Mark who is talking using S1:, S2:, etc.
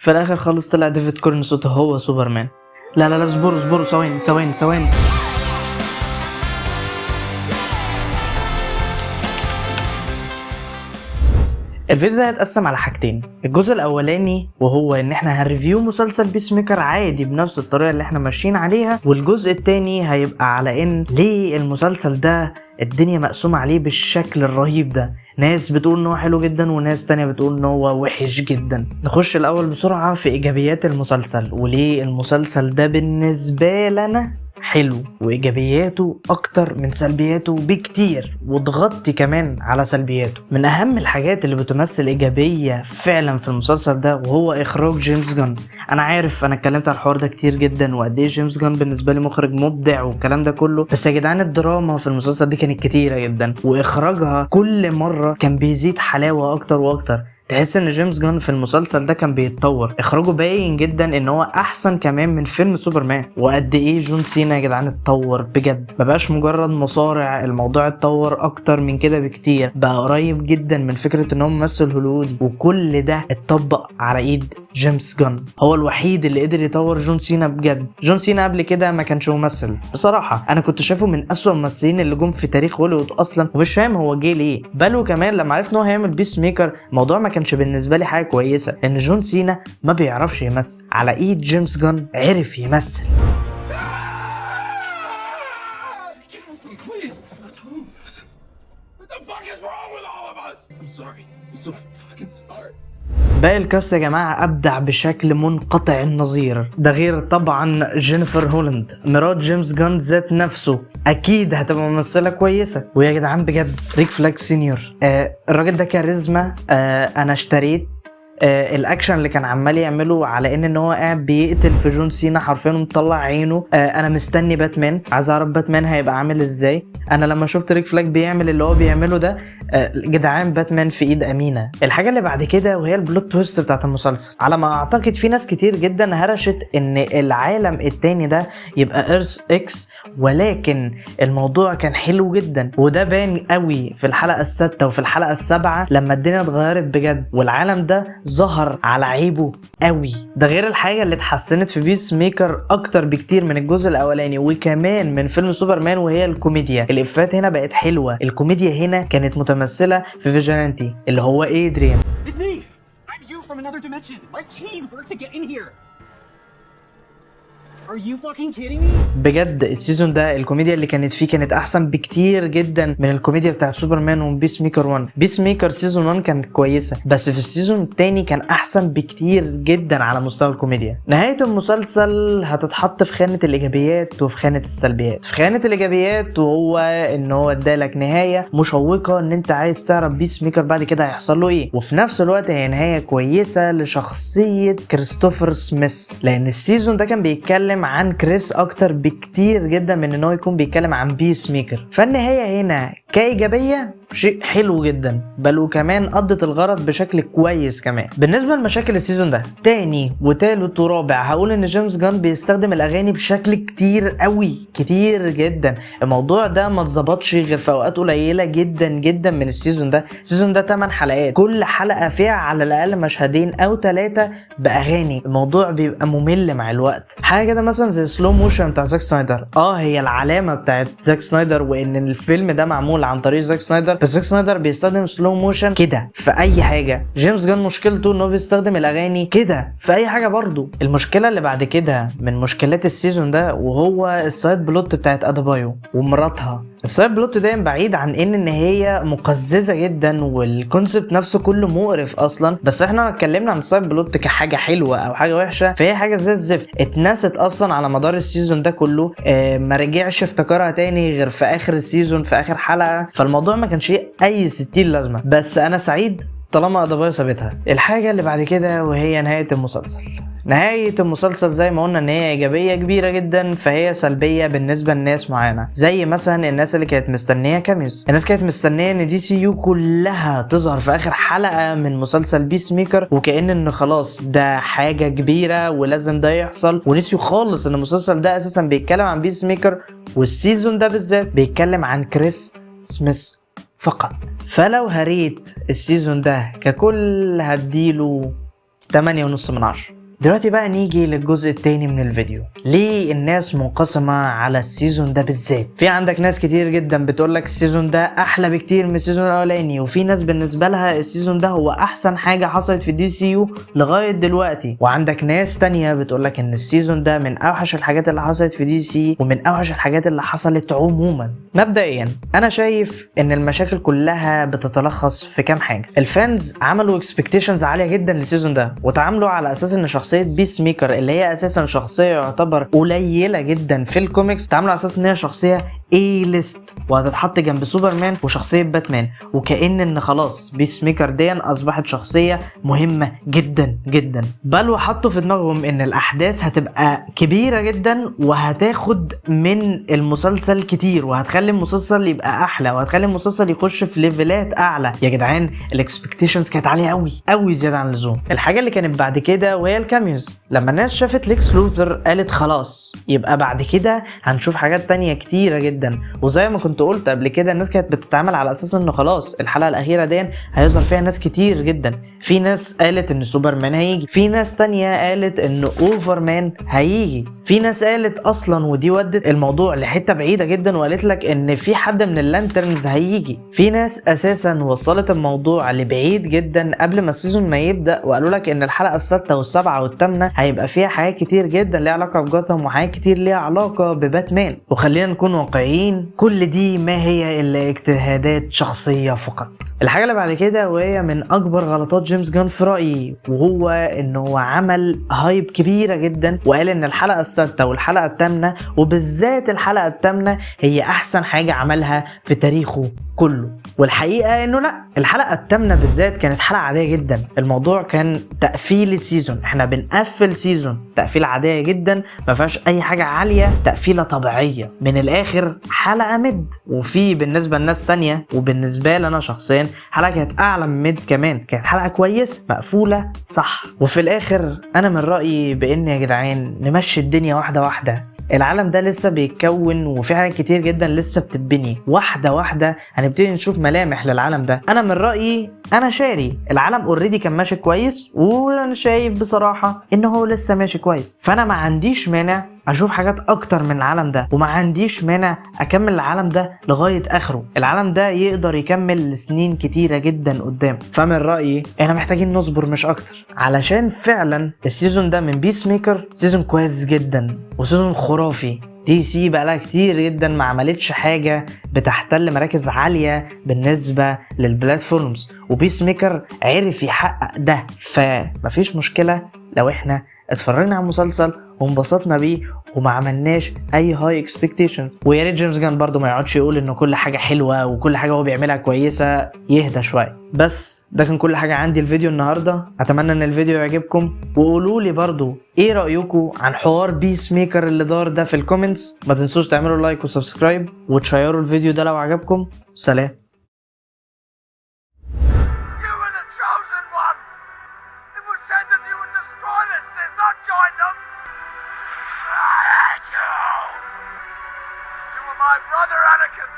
S1: في الاخر خالص طلع ديفيد كورن صوته هو سوبرمان. لا لا لا اصبروا ثواني. الفيديو ده هيتقسم على حاجتين. الجزء الاولاني وهو ان احنا هنريفيو مسلسل بيس ميكر عادي بنفس الطريقه اللي احنا ماشيين عليها، والجزء التاني هيبقى على ان ليه المسلسل ده الدنيا مقسومه عليه بالشكل الرهيب ده. ناس بتقول ان هو حلو جدا وناس تانية بتقول ان هو وحش جدا. نخش الاول بسرعه في ايجابيات المسلسل وليه المسلسل ده بالنسبه لنا حلو، وايجابياته اكتر من سلبياته بكتير وتغطي كمان على سلبياته. من اهم الحاجات اللي بتمثل ايجابيه فعلا في المسلسل ده وهو اخراج جيمس جان. انا عارف انا اتكلمت على الحوار ده كتير جدا وقد ايه جيمس جان بالنسبه لي مخرج مبدع والكلام ده كله، بس يا جدعان الدراما في المسلسل دي كانت كتيره جدا واخراجها كل مره كان بيزيد حلاوه اكتر واكتر. تحس ان جيمس جان في المسلسل ده كان بيتطور، اخراجه باين جدا ان هو احسن كمان من فيلم سوبرمان. وقد ايه جون سينا يا جدعان اتطور بجد، مبقاش مجرد مصارع، الموضوع اتطور اكتر من كده بكتير، بقى قريب جدا من فكره ان هو ممثل هوليوودي، وكل ده اتطبق على ايد جيمس جان. هو الوحيد اللي قدر يطور جون سينا بجد. جون سينا قبل كده ما كانش ممثل بصراحه، انا كنت شايفه من اسوأ الممثلين اللي جم في تاريخ هوليوود اصلا، ومش فاهم هو جه ليه. بل وكمان لما عرفت ان هو هيعمل بيس ميكر الموضوع ما كانش بالنسبه لي حاجه كويسه، ان جون سينا ما بيعرفش يمثل. على ايد جيمس جان عرف يمثل. باقي الكاست يا جماعه ابدع بشكل منقطع النظير، ده غير طبعا جينيفر هولاند مرات جيمس جان ذات نفسه اكيد هتبقى ممثله كويسه. ويا جدعان بجد ريك فلاج سينيور، الراجل ده كاريزما. انا اشتريت الاكشن اللي كان عمال يعمله على ان هو قاعد بيقتل في جون سينا حرفيا ومطلع عينه. انا مستني باتمان، عايز اعرف باتمان هيبقى عامل ازاي. انا لما شفت ريك فلاج بيعمل اللي هو بيعمله ده، جدعان باتمان في ايد امينه. الحاجه اللي بعد كده وهي البلوت تويست بتاعت المسلسل، على ما اعتقد في ناس كتير جدا هرشت ان العالم التاني ده يبقى ايرث اكس، ولكن الموضوع كان حلو جدا وده باين قوي في الحلقه السادسه وفي الحلقه السابعه لما الدنيا اتغيرت بجد والعالم ده ظهر على عيبه قوي. ده غير الحاجه اللي اتحسنت في بيس ميكر اكتر بكتير من الجزء الاولاني وكمان من فيلم سوبرمان، وهي الكوميديا. الافات هنا بقت حلوه، الكوميديا هنا كانت متمثله في فيجيلانتي اللي هو ادريان. بجد السيزون ده الكوميديا اللي كانت فيه كانت احسن بكتير جدا من الكوميديا بتاع سوبرمان وبيس ميكر 1. بيس ميكر سيزون 1 كانت كويسه، بس في السيزون الثاني كان احسن بكتير جدا على مستوى الكوميديا. نهايه المسلسل هتتحط في خانه الايجابيات وفي خانه السلبيات. في خانه الايجابيات وهو ان هو ادالك نهايه مشوقه ان انت عايز تعرف بيس ميكر بعد كده هيحصل له ايه، وفي نفس الوقت هي نهايه كويسه لشخصيه كريستوفر سميث، لان السيزون ده كان بيتكلم عن كريس اكتر بكتير جدا من ان هو يكون بيتكلم عن بيس ميكر. فالنهايه هنا كايجابيه شيء حلو جدا، بل وكمان قضت الغرض بشكل كويس كمان. بالنسبه لمشاكل السيزون ده تاني وتالت ورابع، هقول ان جيمس جان بيستخدم الاغاني بشكل كتير قوي كتير جدا. الموضوع ده ما اتظبطش غير في اوقات قليله جدا جدا من السيزون ده. السيزون ده 8 حلقات، كل حلقه فيها على الاقل مشهدين او 3 باغاني. الموضوع بيبقى ممل مع الوقت. حاجه كده مثلا زي سلو موشن بتاع زاك سنايدر، هي العلامه بتاعت زاك سنايدر وان الفيلم ده معمول عن طريق زاك سنايدر، بس زاك سنايدر بيستخدم سلو موشن كده في اي حاجه. جيمس جان مشكلته انه بيستخدم الاغاني كده في اي حاجه برضو. المشكله اللي بعد كده من مشكلات السيزون ده وهو السايد بلوت بتاعت ادابايو ومراتها. السايد بلوت ده بعيد عن ان هي مقززه جدا والكونسبت نفسه كله مقرف اصلا، بس احنا اتكلمنا عن السايد بلوت كحاجه حلوه او حاجه وحشه، فهي حاجه زي الزفت اتنست اصلا على مدار السيزون ده كله. ما رجعش افتكرها تاني غير في اخر السيزون في اخر حلقه، فالموضوع ما كانش اي 60 لازمه. بس انا سعيد طالما ادابايو سابتها. الحاجه اللي بعد كده وهي نهايه المسلسل. نهاية المسلسل زي ما قلنا ان هي ايجابية كبيرة جدا، فهي سلبية بالنسبة لناس معينة، زي مثلا الناس اللي كانت مستنية كاميوز. الناس كانت مستنية ان دي سي يو كلها تظهر في اخر حلقة من مسلسل بيس ميكر، وكأن ان خلاص ده حاجة كبيرة ولازم ده يحصل، ونسيوا خالص ان المسلسل ده اساسا بيتكلم عن بيس ميكر، والسيزون ده بالذات بيتكلم عن كريس سميث فقط. فلو هريت السيزون ده ككل هديله 8.5/10. دلوقتي بقى نيجي للجزء التاني من الفيديو. ليه الناس منقسمة على السيزون ده بالذات؟ في عندك ناس كتير جدا بتقولك السيزون ده احلى بكتير من السيزون الاولاني، وفي ناس بالنسبة لها السيزون ده هو احسن حاجة حصلت في دي سي يو لغاية دلوقتي، وعندك ناس تانية بتقولك ان السيزون ده من اوحش الحاجات اللي حصلت في دي سي ومن اوحش الحاجات اللي حصلت عموما. مبدئيا انا شايف ان المشاكل كلها بتتلخص في كام حاجة. الفانز عملوا اكسبكتيشنز عالية جدا للسيزون ده، وتعاملوا على اساس ان شخصية بيس ميكر اللي هي اساسا شخصيه يعتبر قليله جدا في الكوميكس تعاملوا على اساس ان هي شخصيه اي ليست وهتتحط جنب سوبرمان وشخصيه باتمان، وكأن ان خلاص بيس ميكر دي اصبحت شخصيه مهمه جدا جدا. بل وحطوا في دماغهم ان الاحداث هتبقى كبيره جدا وهتاخد من المسلسل كتير، وهتخلي المسلسل يبقى احلى، وهتخلي المسلسل يخش في ليفلات اعلى. يا جدعان الاكسبكتيشنز كانت عاليه قوي قوي زياده عن اللزوم. الحاجه اللي كانت بعد كده وهي الكاميوز، لما الناس شافت ليكس لوثر قالت خلاص يبقى بعد كده هنشوف حاجات تانية كتيرة جدا. وزي ما كنت قلت قبل كده الناس كانت بتتعامل على اساس انه خلاص الحلقة الاخيرة دي هيظهر فيها ناس كتير جدا. في ناس قالت ان سوبرمان هيجي، في ناس تانية قالت ان اوفرمان هيجي، في ناس قالت اصلا ودي ودت الموضوع لحتة بعيدة جدا وقالت لك ان في حد من اللانترنز هيجي. في ناس اساسا وصلت الموضوع لبعيد جدا قبل ما السيزون ما يبدأ وقالوا لك ان الحلقة السادسة والسابعة والثامنة هيبقى فيها حاجات كتير جدا ليها علاقة بجوثام وحاجات كتير ليها علاقة بباتمان. وخلينا نكون واقعيين، كل دي ما هي الا اجتهادات شخصية فقط. الحاجة اللي بعد كده وهي من اكبر غلطات جيمس جان في رأيي، وهو انه هو عمل هايب كبيرة جدا وقال ان الحلقة السادسة والحلقة الثامنة وبالذات الحلقة الثامنة هي احسن حاجة عملها في تاريخه كله. والحقيقة انه لا، الحلقة الثامنة بالذات كانت حلقة عادية جدا. الموضوع كان تقفيل سيزون، احنا بنقفل سيزون تقفيلة عادية جدا ما فيهاش اي حاجة عالية، تقفيلة طبيعية من الاخر، حلقة ميد. وفي بالنسبة لناس تانية وبالنسبة لنا شخصيا حلقة كانت اعلى من ميد كمان، كانت حلقة كويس مقفولة صح. وفي الاخر انا من رأيي بان يا جدعان نمشي الدنيا واحدة واحدة. العالم ده لسه بيتكون وفي حاجات كتير جدا لسه بتتبني، واحده واحده هنبتدي نشوف ملامح للعالم ده. انا من رايي انا شاري العالم اوريدي كان ماشي كويس، وانا شايف بصراحه ان هو لسه ماشي كويس، فانا ما عنديش مانع اشوف حاجات اكتر من العالم ده، وما عنديش مانع اكمل العالم ده لغايه اخره. العالم ده يقدر يكمل لسنين كتيره جدا قدام. فمن رايي احنا محتاجين نصبر مش اكتر، علشان فعلا السيزون ده من بيس ميكر سيزون كويس جدا وسيزون خرافي. دي سي بقالها كتير جدا ما عملتش حاجة بتحتل مراكز عالية بالنسبة للبلاتفورمز، وبيس ميكر عرف يحقق ده. فمفيش مشكلة لو احنا اتفرجنا على المسلسل وانبسطنا بيه وما عملناش اي هاي اكسبكتيشنز. ويا ريت جيمس جان برضو ما يقعدش يقول ان كل حاجه حلوه وكل حاجه هو بيعملها كويسه، يهدى شويه. بس ده كان كل حاجه عندي الفيديو النهارده، اتمنى ان الفيديو يعجبكم، وقولوا لي برضو ايه رايكم عن حوار بيس ميكر اللي دار ده في الكومنتس. ما تنسوش تعملوا لايك وسبسكرايب وتشيروا الفيديو ده لو عجبكم. سلام.
S2: Said that you would destroy this Sith, not join them! I hate you! You were my brother, Anakin!